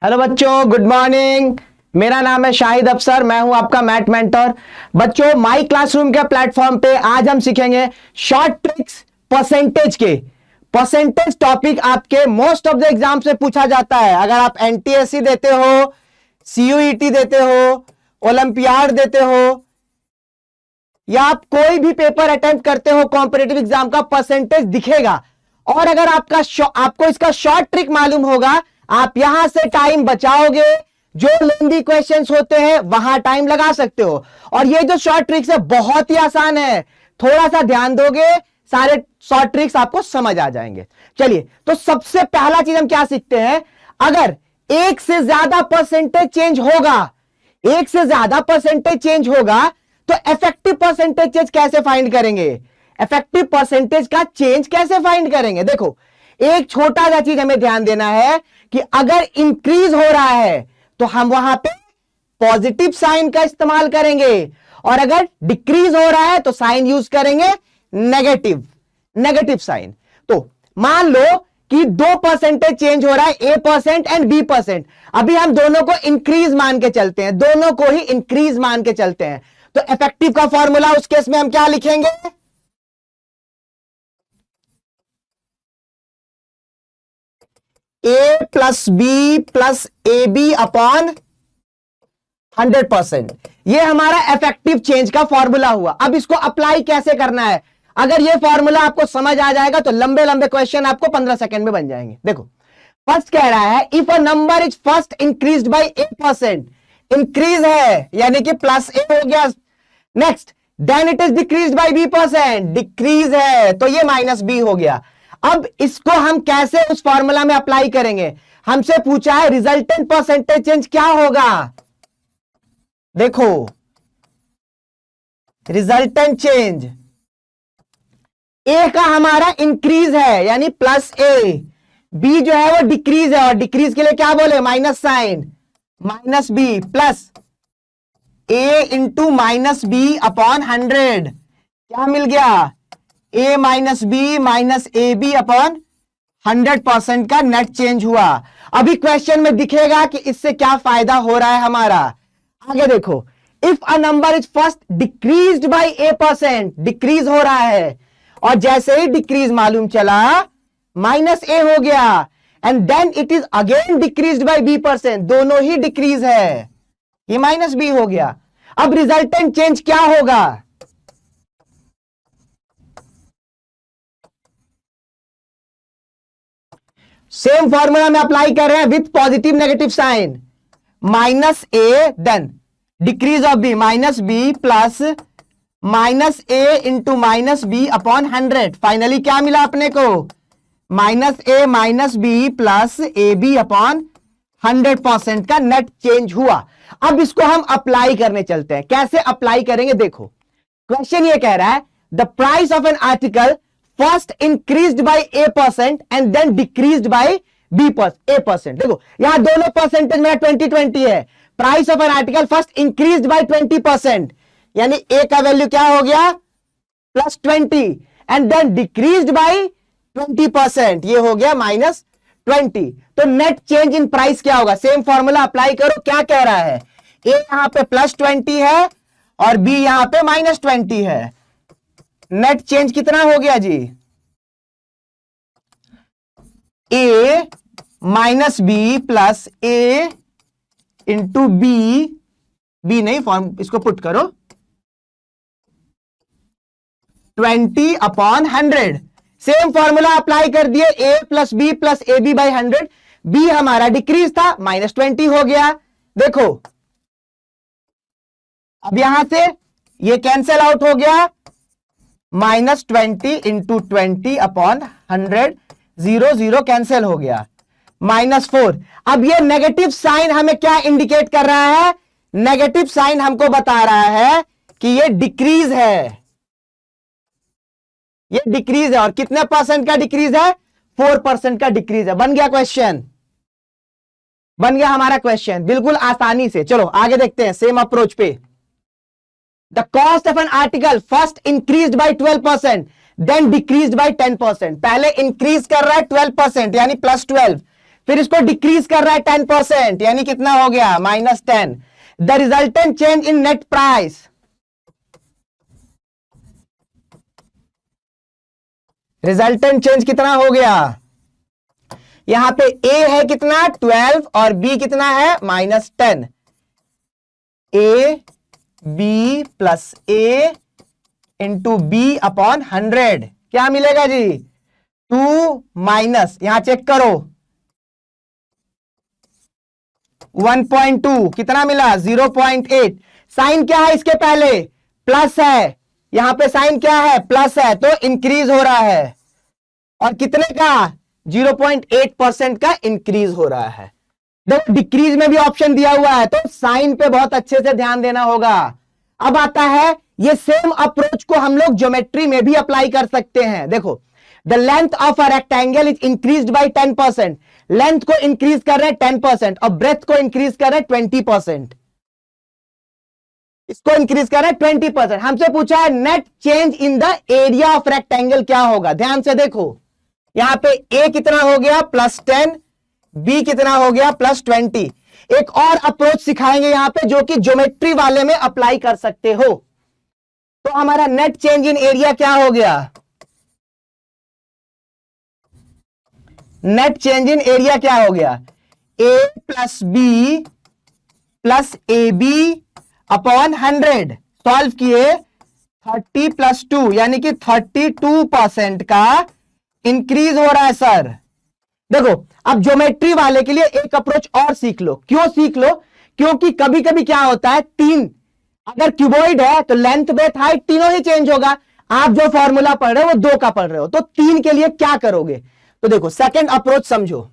Hello बच्चों, good morning. मेरा नाम है शाहिद अफसर, मैं हूं आपका मैथ मेंटर। बच्चों, माई क्लासरूम के प्लेटफॉर्म पे आज हम सीखेंगे शॉर्ट ट्रिक्स परसेंटेज के। परसेंटेज टॉपिक आपके मोस्ट ऑफ द एग्जाम से पूछा जाता है। अगर आप एनटीएससी देते हो, सीयूईटी देते हो, ओलंपियाड देते हो या आप कोई भी पेपर अटेम्प्ट करते हो कॉम्पिटिटिव एग्जाम का, परसेंटेज दिखेगा। और अगर आपको इसका शॉर्ट ट्रिक मालूम होगा, आप यहां से टाइम बचाओगे। जो लेंदी क्वेश्चंस होते हैं वहां टाइम लगा सकते हो। और ये जो शॉर्ट ट्रिक्स है बहुत ही आसान है, थोड़ा सा ध्यान दोगे सारे शॉर्ट ट्रिक्स आपको समझ आ जाएंगे। चलिए, तो सबसे पहला चीज हम क्या सीखते हैं, अगर एक से ज्यादा परसेंटेज चेंज होगा, एक से ज्यादा परसेंटेज चेंज होगा तो इफेक्टिव परसेंटेज चेंज कैसे फाइंड करेंगे, इफेक्टिव परसेंटेज का चेंज कैसे फाइंड करेंगे। देखो, एक छोटा सा चीज हमें ध्यान देना है कि अगर इंक्रीज हो रहा है तो हम वहां पे पॉजिटिव साइन का इस्तेमाल करेंगे, और अगर डिक्रीज हो रहा है तो साइन यूज करेंगे नेगेटिव, नेगेटिव साइन। तो मान लो कि 2% चेंज हो रहा है, A% एंड B%। अभी हम दोनों को इंक्रीज मान के चलते हैं, दोनों को ही इंक्रीज मान के चलते हैं। तो इफेक्टिव का फॉर्मूला उस केस में हम क्या लिखेंगे, A plus B plus A B upon 100%। ये हमारा इफेक्टिव चेंज का फॉर्मूला हुआ। अब इसको अप्लाई कैसे करना है, अगर ये फॉर्मूला आपको समझ आ जाएगा तो लंबे लंबे क्वेश्चन आपको 15 सेकंड में बन जाएंगे। देखो, फर्स्ट कह रहा है if a number is first increased by A%, increase है यानी कि प्लस ए हो गया। Next, then it is decreased by B%, decrease है तो ये माइनस बी हो गया। अब इसको हम कैसे उस फॉर्मूला में अप्लाई करेंगे, हमसे पूछा है रिजल्टेंट परसेंटेज चेंज क्या होगा। देखो, रिजल्टेंट चेंज, ए का हमारा इंक्रीज है यानी प्लस ए, बी जो है वो डिक्रीज है और डिक्रीज के लिए क्या बोले, minus sign, minus B plus A into minus B upon 100। क्या मिल गया, A minus B minus A B upon 100% का नेट चेंज हुआ। अभी क्वेश्चन में दिखेगा कि इससे क्या फायदा हो रहा है हमारा। आगे देखो, if a number is first decreased by A%, decrease हो रहा है और जैसे ही डिक्रीज मालूम चला माइनस ए हो गया, and then it is again decreased by B%, दोनों ही डिक्रीज है, ये माइनस बी हो गया। अब रिजल्टेंट चेंज क्या होगा, सेम फॉर्मूला में अप्लाई कर रहे हैं with positive negative sign, minus A then decrease of B minus B plus minus A into minus B upon 100। Finally क्या मिला अपने को, minus A minus B plus A B upon 100% का net change हुआ। अब इसको हम अप्लाई करने चलते हैं। कैसे अप्लाई करेंगे, देखो क्वेश्चन ये कह रहा है the price of an article first increased by A% and then decreased by A%। देखो यहां दोनों परसेंटेज में 20-20 है। Price of an article first increased by 20%, यानी ए का वैल्यू क्या हो गया +20, एंड देन डिक्रीज्ड बाय 20%, ये हो गया -20। तो नेट चेंज इन प्राइस क्या होगा, सेम फॉर्मूला अप्लाई करो। क्या कह रहा है, ए यहां पे +20 है और बी यहां पे -20 है। नेट चेंज कितना हो गया जी, A minus B plus A into B, B नहीं फॉर्म, इसको पुट करो 20 अपॉन 100। सेम फॉर्मूला अप्लाई कर दिए, A plus B plus A B by 100। B हमारा डिक्रीज था, -20 हो गया। देखो अब यहां से ये कैंसिल आउट हो गया, -20 इंटू 20 अपॉन 100, 0 0 कैंसिल हो गया, -4। अब ये नेगेटिव साइन हमें क्या इंडिकेट कर रहा है, नेगेटिव साइन हमको बता रहा है कि ये डिक्रीज है, ये डिक्रीज है। और कितने परसेंट का डिक्रीज है, 4% का डिक्रीज है। बन गया क्वेश्चन, बन गया हमारा क्वेश्चन बिल्कुल आसानी से। चलो आगे देखते हैं सेम अप्रोच पे। The cost of an article first increased by 12% then decreased by 10%। पहले इंक्रीज कर रहा है 12% यानी +12, फिर इसको डिक्रीज कर रहा है 10%, यानी कितना हो गया -10। The resultant change in net price, resultant change कितना हो गया, यहां पे ए है कितना 12 और बी कितना है -10। A B plus A into B upon 100 क्या मिलेगा जी 2 माइनस, यहां चेक करो 1.2 कितना मिला 0.8। साइन क्या है इसके पहले प्लस है, यहां पे साइन क्या है प्लस है, तो इंक्रीज हो रहा है। और कितने का 0.8% का इंक्रीज हो रहा है। देखो डिक्रीज में भी ऑप्शन दिया हुआ है, तो साइन पे बहुत अच्छे से ध्यान देना होगा। अब आता है ये सेम अप्रोच को हम लोग ज्योमेट्री में भी अप्लाई कर सकते हैं। देखो the length of a rectangle is increased by 10%, length को इंक्रीज कर रहे हैं 10% और ब्रेथ को इंक्रीज कर रहे हैं 20%, इसको इंक्रीज कर रहे हैं 20%। हमसे पूछा है net change in the area of rectangle क्या होगा। ध्यान से देखो यहां पे ए कितना हो गया +10, बी कितना हो गया +20। एक और अप्रोच सिखाएंगे यहां पे जो कि ज्योमेट्री वाले में अप्लाई कर सकते हो। तो हमारा नेट चेंज इन एरिया क्या हो गया, नेट चेंज इन एरिया क्या हो गया a plus B plus A B upon 100। Solve किए 30 + 2 यानी कि 32% का इंक्रीज हो रहा है सर। देखो अब ज्योमेट्री वाले के लिए एक अप्रोच और सीख लो। क्यों सीख लो, क्योंकि कभी कभी क्या होता है तीन अगर क्यूबॉइड है तो लेंथ ब्रेथ हाइट तीनों ही चेंज होगा। आप जो फॉर्मूला पढ़ रहे हो वो 2 का पढ़ रहे हो, तो 3 के लिए क्या करोगे। तो देखो सेकंड अप्रोच समझो,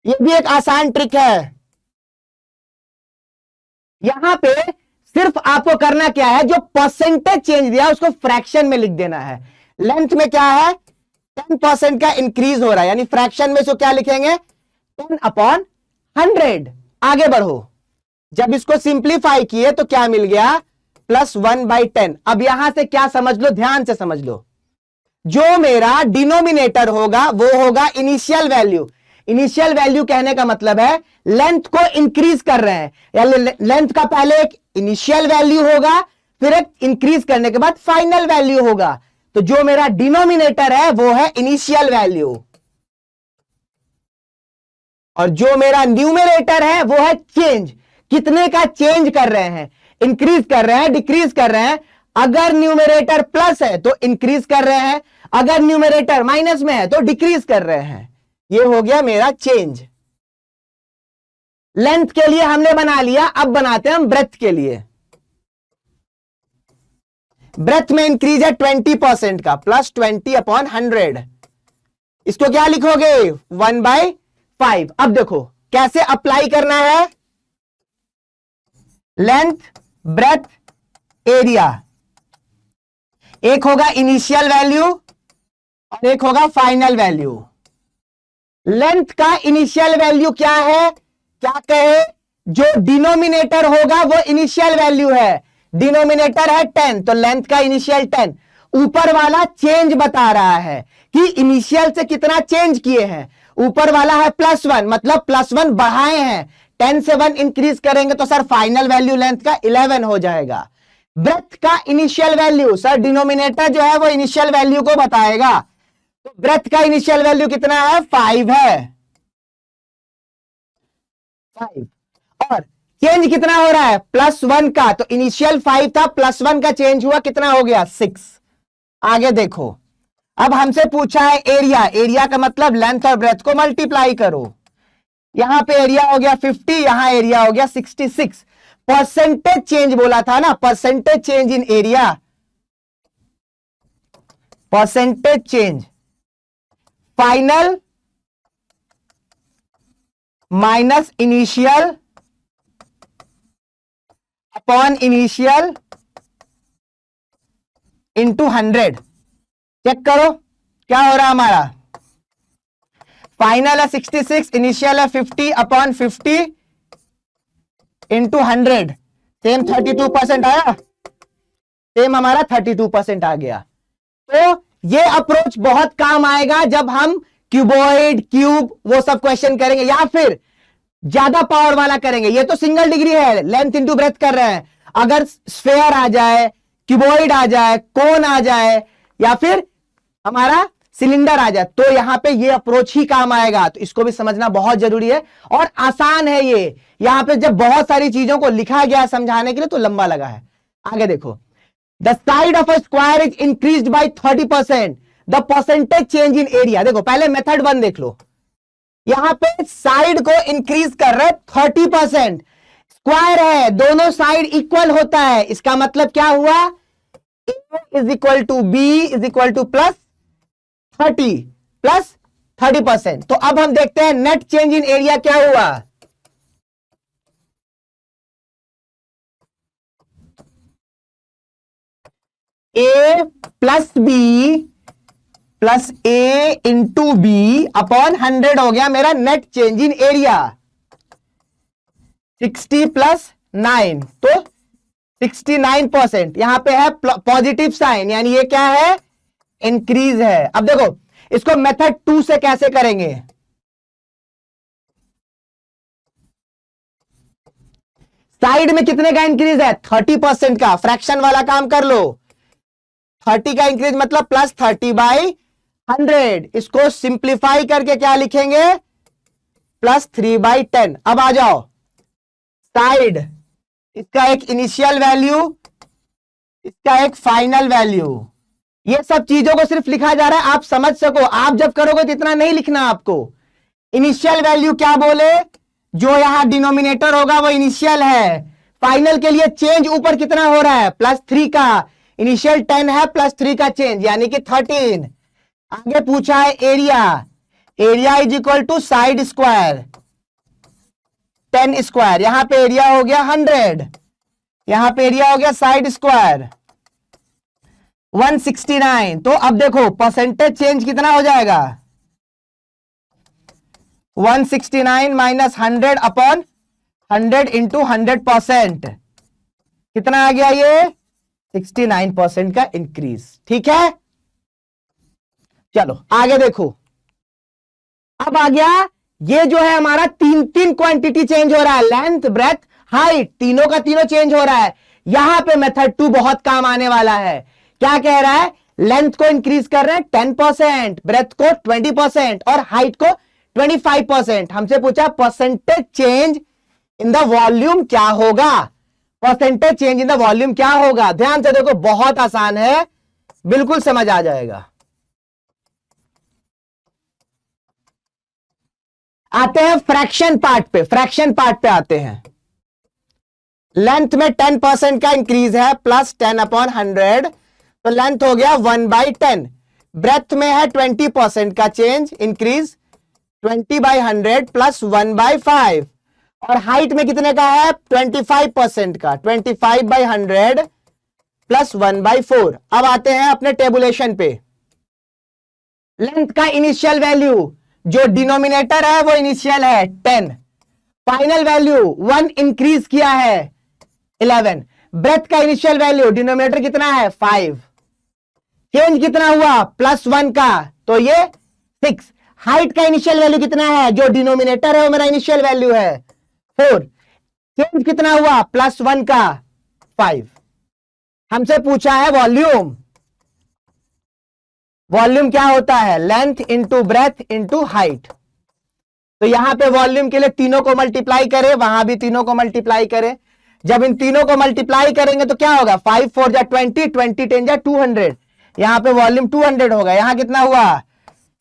ये भी एक आसान ट्रिक है। यहां पे सिर्फ आपको करना क्या है, जो परसेंटेज चेंज दिया उसको फ्रैक्शन में लिख देना है। लेंथ में क्या है 10% का इंक्रीज हो रहा है, यानी फ्रैक्शन में इसको क्या लिखेंगे 10/100। आगे बढ़ो, जब इसको सिंप्लीफाई किए तो क्या मिल गया +1/10। अब यहां से क्या समझ लो, ध्यान से समझ लो, जो मेरा डिनोमिनेटर होगा वो होगा इनिशियल वैल्यू। इनिशियल वैल्यू कहने का मतलब है लेंथ को इंक्रीज कर रहे हैं, या लेंथ का पहले एक इनिशियल वैल्यू होगा, फिर एक इंक्रीज करने के बाद फाइनल वैल्यू होगा। तो जो मेरा डिनोमिनेटर है वो है इनिशियल वैल्यू, और जो मेरा न्यूमरेटर है वो है चेंज। कितने का चेंज कर रहे हैं, इंक्रीज कर रहे हैं डिक्रीज कर रहे हैं। अगर न्यूमरेटर प्लस है तो इंक्रीज कर रहे हैं, अगर न्यूमरेटर माइनस में है तो डिक्रीज कर रहे हैं। ये हो गया मेरा चेंज। लेंथ के लिए हमने बना लिया, अब बनाते हैं हम ब्रेथ के लिए। ब्रेथ में इंक्रीज है 20% का, +20/100। इसको क्या लिखोगे 1/5। अब देखो कैसे अप्लाई करना है, लेंथ ब्रेथ एरिया, एक होगा इनिशियल वैल्यू और एक होगा फाइनल वैल्यू। लेंथ का इनिशियल वैल्यू क्या है, क्या कहे, जो डिनोमिनेटर होगा वो इनिशियल वैल्यू है। डिनोमिनेटर है 10 तो लेंथ का इनिशियल 10। ऊपर वाला चेंज बता रहा है कि इनिशियल से कितना चेंज किए हैं। ऊपर वाला है +1 मतलब +1 बढ़ाए हैं, 10 से 1 इंक्रीज करेंगे तो सर फाइनल वैल्यू लेंथ का 11 हो जाएगा। ब्रेथ का इनिशियल वैल्यू, सर डिनोमिनेटर जो है वो इनिशियल वैल्यू को बताएगा, तो ब्रेथ का इनिशियल वैल्यू कितना है 5 है 5। और चेंज कितना हो रहा है +1 का, तो इनिशियल 5 था, +1 का चेंज हुआ, कितना हो गया 6। आगे देखो, अब हमसे पूछा है एरिया। एरिया का मतलब लेंथ और ब्रेथ को मल्टीप्लाई करो। यहां पे एरिया हो गया 50, यहां एरिया हो गया 66। परसेंटेज चेंज बोला था ना, percentage change in area, percentage change final minus initial upon initial into 100। Check करो क्या हो रहा है हमारा, फाइनल है 66, इनिशियल है 50/50 इंटू 100, सेम 32% आया, सेम हमारा 32% आ गया। तो ये अप्रोच बहुत काम आएगा जब हम क्यूबॉइड, क्यूब, वो सब क्वेश्चन करेंगे, या फिर ज्यादा पावर वाला करेंगे। ये तो सिंगल डिग्री है, लेंथ इंटू ब्रेथ कर रहे हैं। अगर स्फेयर आ जाए, क्यूबॉइड आ जाए, कोन आ जाए, या फिर हमारा सिलेंडर आ जाए, तो यहां पे ये अप्रोच ही काम आएगा। तो इसको भी समझना बहुत जरूरी है और आसान है ये। यहां पे जब बहुत सारी चीजों को लिखा गया है समझाने के लिए तो लंबा लगा है। आगे देखो, the side of a square is increased by 30%, the percentage change in area. देखो पहले मेथड 1 देख लो, यहां पे साइड को इंक्रीज कर रहे 30%, स्क्वायर है, दोनों साइड इक्वल होता है, इसका मतलब क्या हुआ, a is equal to B is equal to plus 30%। तो अब हम देखते हैं नेट चेंज इन एरिया क्या हुआ। a plus B plus A into B upon 100 हो गया मेरा net change in area. 60 plus 9 तो 69%। यहां पे है पॉजिटिव साइन, यानी ये क्या है, इंक्रीज है। अब देखो इसको मेथड 2 से कैसे करेंगे। साइड में कितने का इंक्रीज है, 30% का, फ्रैक्शन वाला काम कर लो। 30 का इंक्रीज मतलब प्लस 30/100। इसको सिंप्लीफाई करके क्या लिखेंगे, प्लस 3/10। अब आ जाओ साइड, इसका एक इनिशियल वैल्यू, इसका एक फाइनल वैल्यू। ये सब चीजों को सिर्फ लिखा जा रहा है आप समझ सको। आप जब करोगे तो इतना नहीं लिखना आपको। इनिशियल वैल्यू क्या बोले, जो यहां डिनोमिनेटर होगा वो इनिशियल है। फाइनल के लिए चेंज ऊपर कितना हो रहा है, +3 का। इनिशियल 10 है, +3 का चेंज यानी कि 13। आगे पूछा है area, area is equal to side square 10 square. यहां पे एरिया हो गया 100, यहां पे एरिया हो गया साइड स्क्वायर 169। तो अब देखो परसेंटेज चेंज कितना हो जाएगा, 169 माइनस 100 अपॉन 100 इंटू 100%, कितना आ गया ये, 69% का इंक्रीज। ठीक है, चलो आगे देखो। अब आ गया ये जो है हमारा तीन क्वांटिटी चेंज हो रहा है, लेंथ, ब्रेथ, हाइट, तीनों का तीनों चेंज हो रहा है। यहां पे मेथड 2 बहुत काम आने वाला है। क्या कह रहा है, लेंथ को इंक्रीज कर रहे हैं 10%, ब्रेथ को 20% और हाइट को 25%। हमसे पूछा percentage change in the volume क्या होगा, percentage change in the volume क्या होगा। ध्यान से देखो बहुत आसान है, बिल्कुल समझ आ जाएगा। आते हैं फ्रैक्शन पार्ट पे, फ्रैक्शन पार्ट पे आते हैं। लेंथ में 10% का इंक्रीज है, प्लस 10/100, तो लेंथ हो गया 1/10। ब्रेथ में है 20% का चेंज, इंक्रीज 20/100 प्लस 1/5। और हाइट में कितने का है, 25% का, 25/100 प्लस 1/4। अब आते हैं अपने टेबुलेशन पे। लेंथ का इनिशियल वैल्यू जो डिनोमिनेटर है वो इनिशियल है 10, फाइनल वैल्यू 1 इंक्रीज किया है 11। ब्रेथ का इनिशियल वैल्यू डिनोमिनेटर कितना है 5, चेंज कितना हुआ +1 का, तो ये 6। हाइट का इनिशियल वैल्यू कितना है, जो डिनोमिनेटर है वो मेरा इनिशियल वैल्यू है 4, चेंज कितना हुआ +1 का 5। हमसे पूछा है वॉल्यूम, वॉल्यूम क्या होता है, length into breadth into height. तो यहां पे वॉल्यूम के लिए तीनों को मल्टीप्लाई करें, वहां भी तीनों को मल्टीप्लाई करें। जब इन तीनों को मल्टीप्लाई करेंगे तो क्या होगा, 5 4 जा 20, 20 10 जा 200। यहां पे वॉल्यूम 200 होगा। यहां कितना हुआ,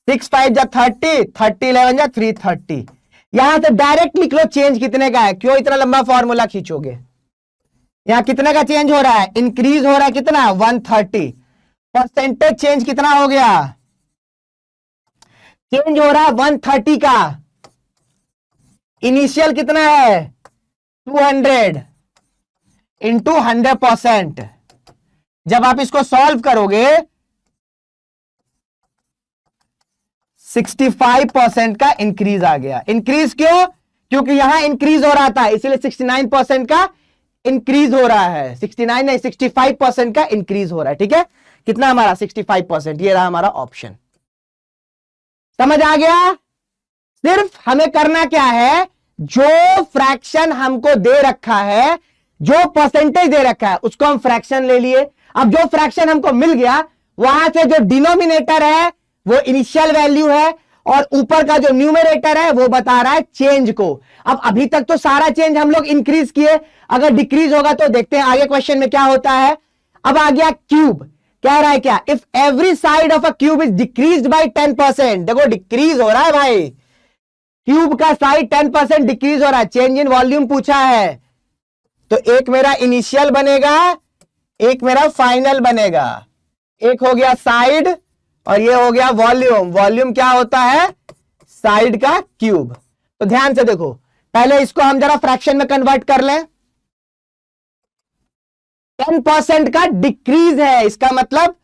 6 5 जा 30, 30 11 जा 330। यहां से डायरेक्ट लिख लो चेंज कितने का है, क्यों इतना लंबा फॉर्मूला खींचोगे। यहां कितने का चेंज हो रहा है, इंक्रीज हो रहा है कितना 130। परसेंटेज चेंज कितना हो गया, चेंज हो रहा है 130 का। इनिशियल कितना है 200 इंटू 100%। जब आप इसको सॉल्व करोगे 65% का इंक्रीज आ गया। इंक्रीज क्यों, क्योंकि यहां इंक्रीज हो रहा था इसलिए 69% का इंक्रीज हो रहा है। 69 नहीं 65% का इंक्रीज हो रहा है। ठीक है, कितना हमारा 65%, ये रहा हमारा ऑप्शन। समझ आ गया? सिर्फ हमें करना क्या है, जो फ्रैक्शन हमको दे रखा है, जो परसेंटेज दे रखा है, उसको हम फ्रैक्शन ले लिए। अब जो फ्रैक्शन हमको मिल गया, वहां से जो डिनोमिनेटर है वो इनिशियल वैल्यू है, और ऊपर का जो न्यूमरेटर है वो बता रहा है चेंज को। अब अभी तक तो सारा चेंज हम लोग इंक्रीज किए, अगर डिक्रीज होगा तो देखते हैं आगे क्वेश्चन में क्या होता है। अब आ गया क्यूब, कह रहा है क्या, if every side of a cube is decrease by 10%। देखो डिक्रीज हो रहा है भाई, क्यूब का साइड 10% डिक्रीज हो रहा है, चेंज इन वॉल्यूम पूछा है, तो एक मेरा इनिशियल बनेगा, एक मेरा फाइनल बनेगा। एक हो गया साइड और ये हो गया वॉल्यूम। वॉल्यूम क्या होता है, साइड का क्यूब। तो ध्यान से देखो, पहले इसको हम जरा फ्रैक्शन में कन्वर्ट कर लें। 10% का डिक्रीज है, इसका मतलब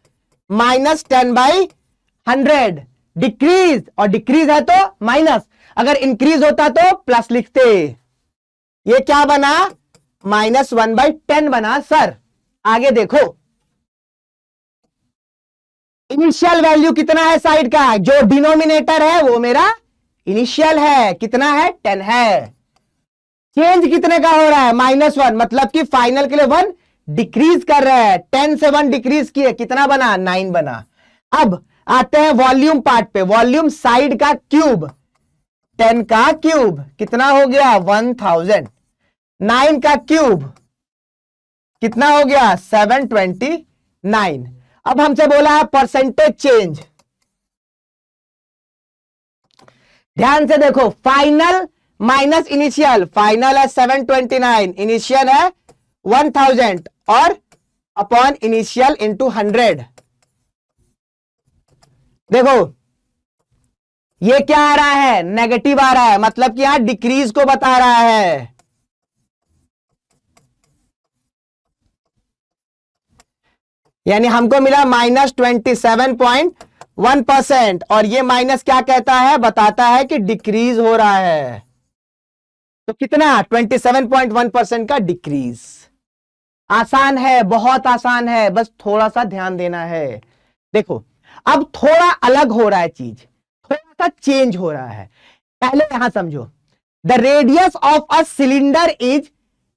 -10/100 डिक्रीज, और डिक्रीज है तो माइनस, अगर इंक्रीज होता तो प्लस लिखते। ये क्या बना, -1/10 बना सर। आगे देखो, इनिशियल वैल्यू कितना है साइड का, जो डिनोमिनेटर है वो मेरा इनिशियल है, कितना है 10 है। चेंज कितने का हो रहा है, -1, मतलब कि फाइनल के लिए 1 डिक्रीज कर रहा है, 10 से 1 डिक्रीज किए, कितना बना 9 बना। अब आते हैं वॉल्यूम पार्ट पे, वॉल्यूम साइड का क्यूब, 10 का क्यूब कितना हो गया 1000, 9 का क्यूब कितना हो गया 729। अब हमसे बोला है परसेंटेज चेंज, ध्यान से देखो, फाइनल माइनस इनिशियल, फाइनल है 729, इनिशियल है 1000 और अपॉन इनिशियल इंटू 100। देखो ये क्या आ रहा है, नेगेटिव आ रहा है, मतलब कि यहां डिक्रीज को बता रहा है। यानी हमको मिला -27.1%, और ये माइनस क्या कहता है, बताता है कि डिक्रीज हो रहा है। तो कितना 27.1% का डिक्रीज। आसान है, बहुत आसान है, बस थोड़ा सा ध्यान देना है। देखो अब थोड़ा अलग हो रहा है चीज, थोड़ा सा चेंज हो रहा है। पहले यहां समझो, the radius of a cylinder is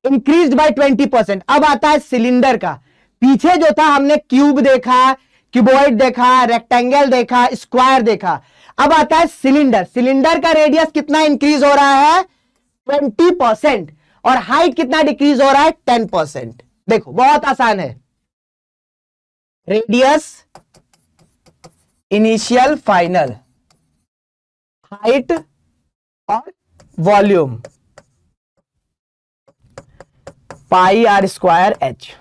increased by 20%। अब आता है सिलेंडर का, पीछे जो था हमने क्यूब देखा, क्यूबॉइड देखा, रेक्टेंगल देखा, स्क्वायर देखा, अब आता है सिलेंडर। सिलेंडर का रेडियस कितना इंक्रीज हो रहा है 20%, और हाइट कितना डिक्रीज हो रहा है 10%। देखो बहुत आसान है, रेडियस इनिशियल फाइनल, हाइट और volume, pi r square h.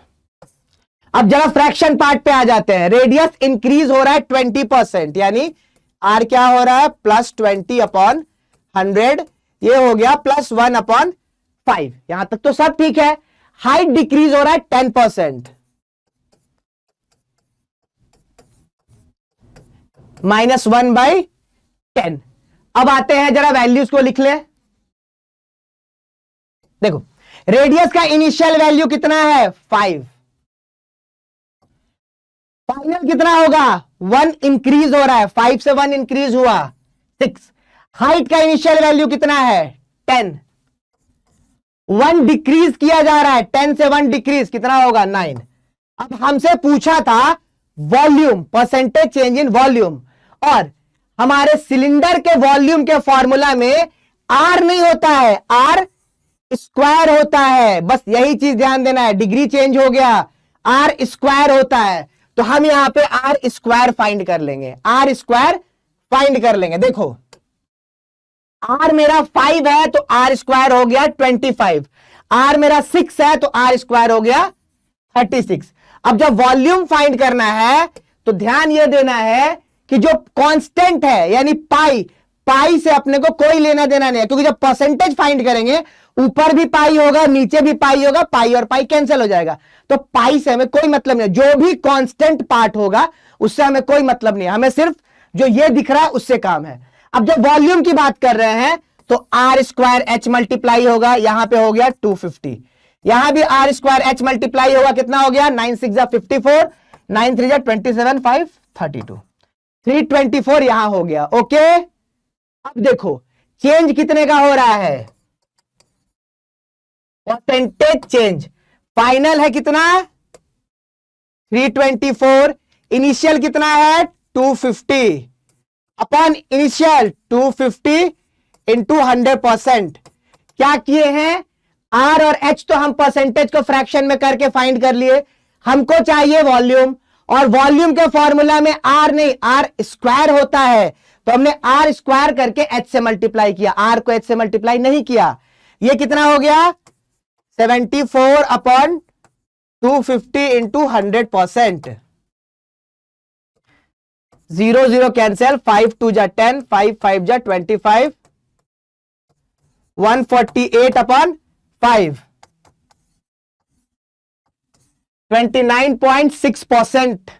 अब जरा फ्रैक्शन पार्ट पे आ जाते हैं, रेडियस इंक्रीज हो रहा है 20%, यानी आर क्या हो रहा है +20/100, ये हो गया +1/5। यहां तक तो सब ठीक है। हाइट डिक्रीज हो रहा है 10%, -1/10। अब आते हैं जरा वैल्यूज को लिख ले। देखो रेडियस का इनिशियल वैल्यू कितना है 5, फाइनल कितना होगा 1 इंक्रीज हो रहा है, 5 से 1 इंक्रीज हुआ 6। हाइट का इनिशियल वैल्यू कितना है 10, 1 डिक्रीज किया जा रहा है, 10 से 1 डिक्रीज कितना होगा 9। अब हमसे पूछा था volume, percentage change in volume, और हमारे सिलेंडर के वॉल्यूम के फॉर्मूला में आर नहीं होता है, आर स्क्वायर होता है। बस यही चीज ध्यान देना है, डिग्री चेंज हो गया, आर स्क्वायर होता है, तो हम यहां पे आर स्क्वायर फाइंड कर लेंगे, आर स्क्वायर फाइंड कर लेंगे। देखो आर मेरा 5 है तो आर स्क्वायर हो गया 25, आर मेरा 6 है तो आर स्क्वायर हो गया 36। अब जब वॉल्यूम फाइंड करना है तो ध्यान यह देना है कि जो कांस्टेंट है यानी पाई, पाई से अपने को कोई लेना देना नहीं है, क्योंकि जब परसेंटेज फाइंड करेंगे ऊपर भी पाई होगा नीचे भी पाई होगा, पाई और पाई कैंसिल हो जाएगा, तो पाई से हमें कोई मतलब नहीं। जो भी कांस्टेंट पार्ट होगा उससे हमें कोई मतलब नहीं, हमें सिर्फ जो ये दिख रहा है उससे काम है। अब जब वॉल्यूम की बात कर रहे हैं तो आर स्क्वायर एच मल्टीप्लाई होगा, यहां पे हो गया 250, यहां भी आर स्क्वायर एच मल्टीप्लाई होगा, कितना हो गया 9 6 54, 9 3 27, 5 32। 324 यहां हो गया। ओके, अब देखो चेंज कितने का हो रहा है, परसेंटेज चेंज। फाइनल है कितना 324, इनिशियल कितना है 250 अपॉन इनिशियल 250 इंटू 100%। क्या किए हैं, आर और एच तो हम परसेंटेज को फ्रैक्शन में करके फाइंड कर लिए, हमको चाहिए वॉल्यूम, और वॉल्यूम के फॉर्मूला में आर नहीं आर स्क्वायर होता है, तो हमने आर स्क्वायर करके एच से मल्टीप्लाई किया, आर को एच से मल्टीप्लाई नहीं किया। ये कितना हो गया 74 अपॉन 250 इंटू 100%। 0 0 कैंसिल, 5 2 जा 10, 5 5 जा 25, 148 अपॉन 5, 29.6%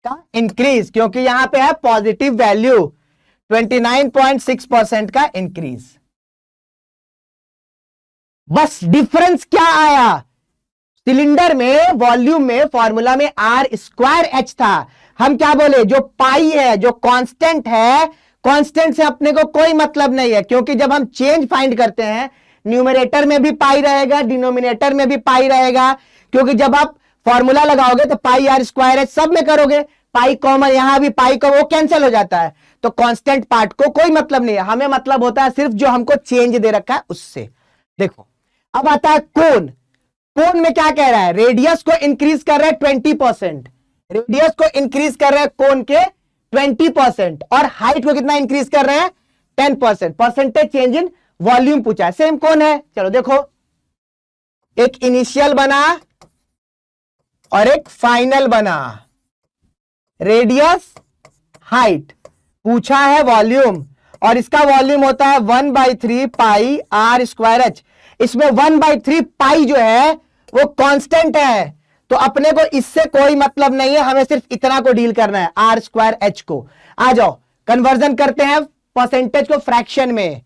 का इंक्रीज, क्योंकि यहां पे है पॉजिटिव वैल्यू, 29.6% का इंक्रीज। बस डिफरेंस क्या आया, सिलेंडर में वॉल्यूम में फॉर्मूला में आर स्क्वायर एच था, हम क्या बोले जो पाई है जो कांस्टेंट है, कांस्टेंट से अपने को कोई मतलब नहीं है, क्योंकि जब हम चेंज फाइंड करते हैं न्यूमरेटर में भी पाई रहेगा, डिनोमिनेटर में भी पाई रहेगा, क्योंकि जब आप फॉर्मूला लगाओगे तो पाई आर स्क्वायर एच सब में करोगे, पाई कॉमन यहां भी पाई का वो कैंसिल हो जाता है, तो कांस्टेंट पार्ट को कोई मतलब नहीं है, हमें मतलब होता है सिर्फ जो हमको चेंज दे रखा है उससे। देखो अब आता है कोन, कोन में क्या कह रहा है, रेडियस को इंक्रीज कर रहा है 20%, रेडियस को इंक्रीज कर रहे हैं कोन के 20%, और हाइट को कितना इंक्रीज कर रहे हैं 10%। परसेंटेज चेंज इन वॉल्यूम पूछा है, सेम कोन है। चलो देखो एक इनिशियल बना और एक फाइनल बना, रेडियस हाइट पूछा है वॉल्यूम, और इसका वॉल्यूम होता है 1/3 पाई आर स्क्वायर एच। इसमें 1/3 पाई जो है वो कांस्टेंट है, तो अपने को इससे कोई मतलब नहीं है, हमें सिर्फ इतना को डील करना है आर स्क्वायर एच को। आ जाओ कन्वर्जन करते हैं परसेंटेज को फ्रैक्शन में।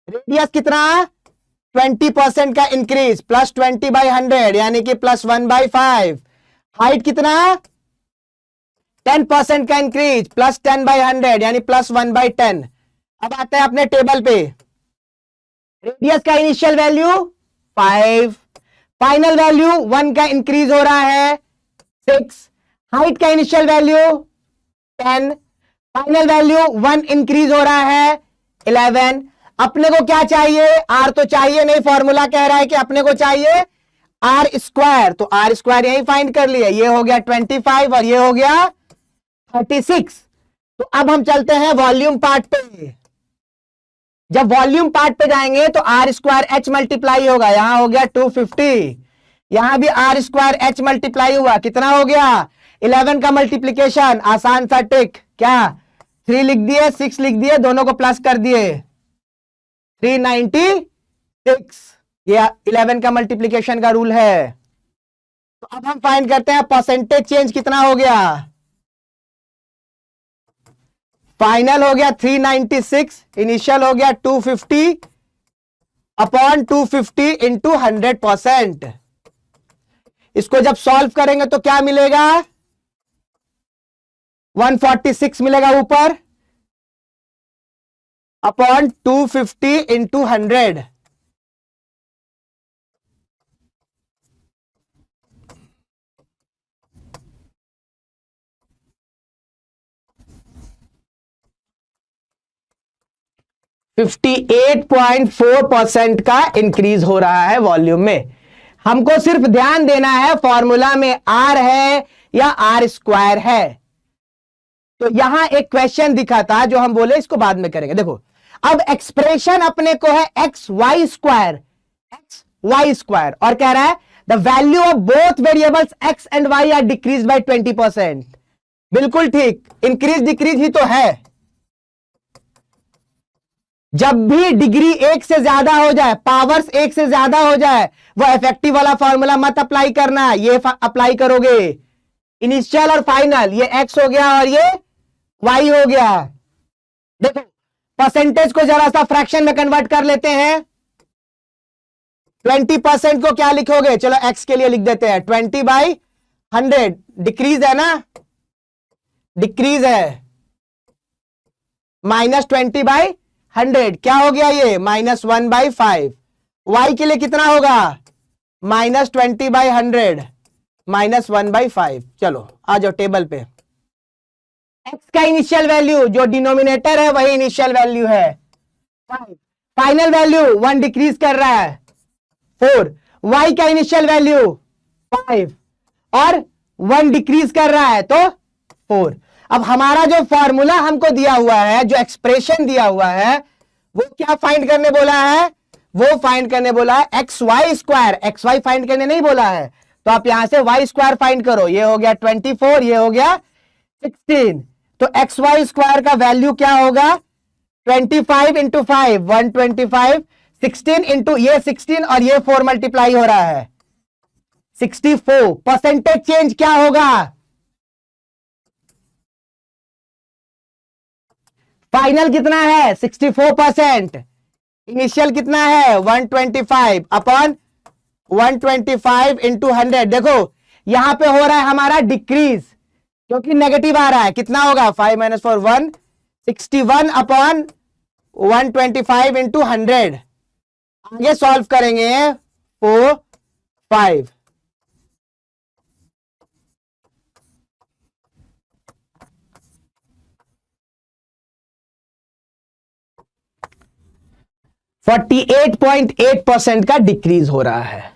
रेडियस कितना 20% का इंक्रीज, प्लस 20/100 यानी कि प्लस 1/5। हाइट कितना 10% का इंक्रीज, प्लस 10/100 यानी प्लस 1/10। अब आते हैं अपने टेबल पे, रेडियस का इनिशियल वैल्यू 5, फाइनल वैल्यू 1 का इंक्रीज हो रहा है 6, हाइट का initial value 10, final value 1 increase हो रहा है 11। अपने को क्या चाहिए, आर तो चाहिए नहीं, फॉर्मूला कह रहा है कि अपने को चाहिए आर स्क्वायर, तो आर स्क्वायर यही फाइंड कर लिया, ये हो गया 25 और ये हो गया 36। तो अब हम चलते हैं वॉल्यूम पार्ट पे। जब वॉल्यूम पार्ट पे जाएंगे तो आर स्क्वायर एच मल्टीप्लाई होगा, यहां हो गया 250, यहां भी आर स्क्वायर एच मल्टीप्लाई हुआ, कितना हो गया 11 का मल्टीप्लीकेशन, आसान सा टिक, क्या 3 लिख दिए 6 लिख दिए, दोनों को प्लस कर दिए 396, ये 11 का मल्टीप्लीकेशन का रूल है। तो अब हम फाइंड करते हैं परसेंटेज चेंज कितना हो गया, फाइनल हो गया 396, इनिशियल हो गया 250 अपॉन 250 इंटू 100%। इसको जब सॉल्व करेंगे तो क्या मिलेगा 146 मिलेगा ऊपर, अपॉन 250 इंटू 100। %58.4% का इंक्रीज हो रहा है वॉल्यूम में। हमको सिर्फ ध्यान देना है फॉर्मूला में आर है या आर स्क्वायर है। तो यहां एक क्वेश्चन दिखा था जो हम बोले इसको बाद में करेंगे। देखो अब एक्सप्रेशन अपने को है एक्स वाई स्क्वायर, और कह रहा है the value of both variables x and y are decrease by 20%। बिल्कुल ठीक, इंक्रीज डिक्रीज ही तो है। जब भी डिग्री 1 से ज्यादा हो जाए, पावर्स 1 से ज्यादा हो जाए, वो इफेक्टिव वाला फॉर्मूला मत अप्लाई करना, ये अप्लाई करोगे। इनिशियल और फाइनल, ये एक्स हो गया और ये वाई हो गया। देखो परसेंटेज को जरा सा फ्रैक्शन में कन्वर्ट कर लेते हैं। 20% को क्या लिखोगे, चलो एक्स के लिए लिख देते हैं 20/100, डिक्रीज है ना, डिक्रीज है, -20/100 क्या हो गया ये -1/5। y के लिए कितना होगा -20/100 -1/5। चलो आ जाओ टेबल पे। x का इनिशियल वैल्यू जो डिनोमिनेटर है वही इनिशियल वैल्यू है 5। फाइनल वैल्यू 1 डिक्रीज कर रहा है 4। y का इनिशियल वैल्यू 5 और 1 डिक्रीज कर रहा है तो 4। अब हमारा जो फॉर्मूला हमको दिया हुआ है, जो एक्सप्रेशन दिया हुआ है, वो क्या फाइंड करने बोला है? वो फाइंड करने बोला है x y square. X y find करने नहीं बोला है, तो आप यहां से वाई स्क्वायर फाइंड करो। ये हो गया 24, ये हो गया 16। तो एक्स वाई स्क्वायर का वैल्यू क्या होगा 25 इंटू 5 125, 16 इंटू ये 16 और ये 4 मल्टीप्लाई हो रहा है 64। परसेंटेज चेंज क्या होगा? फाइनल कितना है 64%। इनिशियल कितना है 125 अपॉन 125 इंटू 100। देखो यहां पे हो रहा है हमारा डिक्रीज क्योंकि नेगेटिव आ रहा है। कितना होगा 5 - 4 1 61 अपॉन 125 इंटू 100। आगे सॉल्व करेंगे 4 5। %48.8% का डिक्रीज हो रहा है।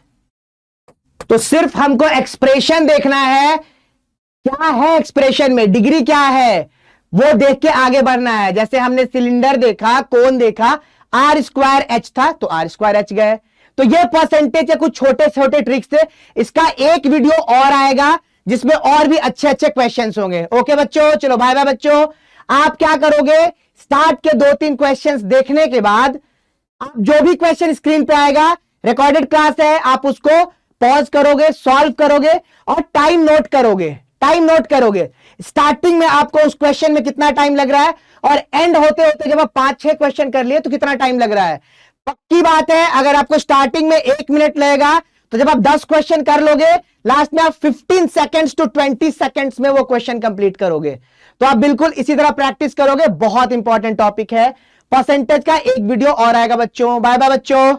तो सिर्फ हमको एक्सप्रेशन देखना है, क्या है एक्सप्रेशन में, डिग्री क्या है, वो देख के आगे बढ़ना है। जैसे हमने सिलेंडर देखा, कोन देखा, r²h था तो r²h गए। तो ये परसेंटेज है, कुछ छोटे छोटे ट्रिक्स थे। इसका एक वीडियो और आएगा जिसमें और भी अच्छे अच्छे क्वेश्चंस होंगे। ओके बच्चों, चलो बाय बाय बच्चों। आप क्या करोगे, स्टार्ट के 2-3 क्वेश्चंस देखने के बाद आप जो भी क्वेश्चन स्क्रीन पे आएगा, रिकॉर्डेड क्लास है, आप उसको पॉज करोगे, सॉल्व करोगे और टाइम नोट करोगे। टाइम नोट करोगे स्टार्टिंग में आपको उस क्वेश्चन में कितना टाइम लग रहा है और एंड होते होते जब आप 5-6 क्वेश्चन कर लिए तो कितना टाइम लग रहा है। पक्की बात है, अगर आपको स्टार्टिंग में 1 मिनट लगेगा तो जब आप 10 क्वेश्चन कर लोगे लास्ट में आप 15 सेकेंड्स टू 20 सेकेंड्स में वो क्वेश्चन कंप्लीट करोगे। तो आप बिल्कुल इसी तरह प्रैक्टिस करोगे। बहुत इंपॉर्टेंट टॉपिक है। परसेंटेज का एक वीडियो और आएगा बच्चों। बाय बाय बच्चों।